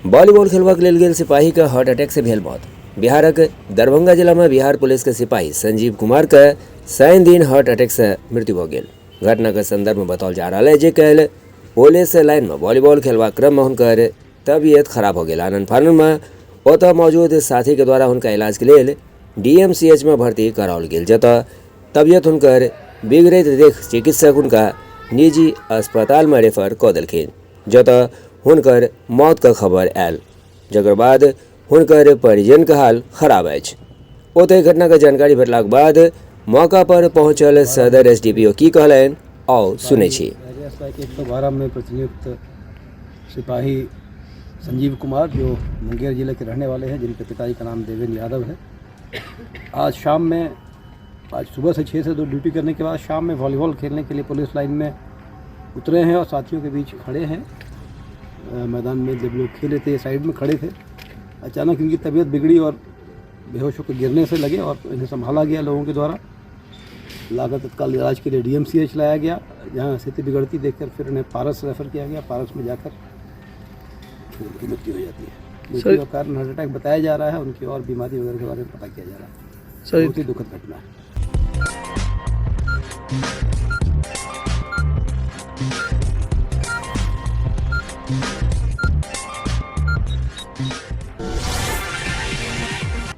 Volleyball खेलबाक लेल गेल सिपाही के हार्ट अटैक से भेल मौत। बिहारक दरभंगा जिला में बिहार पुलिस के सिपाही संजीव कुमार के शनि दिन हार्ट अटैक से मृत्यु भ गेल। घटना के संदर्भ में बताओल जा रहा है जे कल पुलिस लाइन में वॉलीबॉल खेलबाक क्रम में हुनकर तबियत खराब हो गई। आनंद फानन में ओतऽ मौजूद साथी के द्वारा हुनका इलाज के लिए DMCH में भर्ती कराओल गेल, जतऽ तबियत हुनकर बिगड़ैत देख चिकित्सक हुनका निजी अस्पताल में रेफर कऽ देलखिन, जतऽ हुनकर मौत का खबर आयल, जकर बाद हुनकर परिजन के हाल खराब अछि। ओतहि घटना के जानकारी भेटलाक बाद मौका पर पहुंचल सदर SDPO की कहलनि आओ सुनै छी। 112 में प्रतिनियुक्त सिपाही संजीव कुमार जो मुंगेर जिले के रहने वाले हैं, जिनके पिताजी का नाम देवेंद्र यादव है, आज सुबह से 6 से 2 ड्यूटी करने के बाद शाम में वॉलीबॉल खेलने के लिए पुलिस लाइन में उतरे हैं और साथियों के बीच खड़े हैं। मैदान में जब लोग खेले थे साइड में खड़े थे, अचानक इनकी तबीयत बिगड़ी और बेहोश होकर गिरने से लगे और इन्हें संभाला गया लोगों के द्वारा। लाकर तत्काल इलाज के लिए DMCH लाया गया, जहां स्थिति बिगड़ती देखकर फिर उन्हें पारस रेफर किया गया। पारस में जाकर उनकी मृत्यु हो जाती है। मृत्यु का कारण हार्ट अटैक बताया जा रहा है, उनकी और बीमारी वगैरह के बारे में पता किया जा रहा है। बहुत ही दुखद घटना है।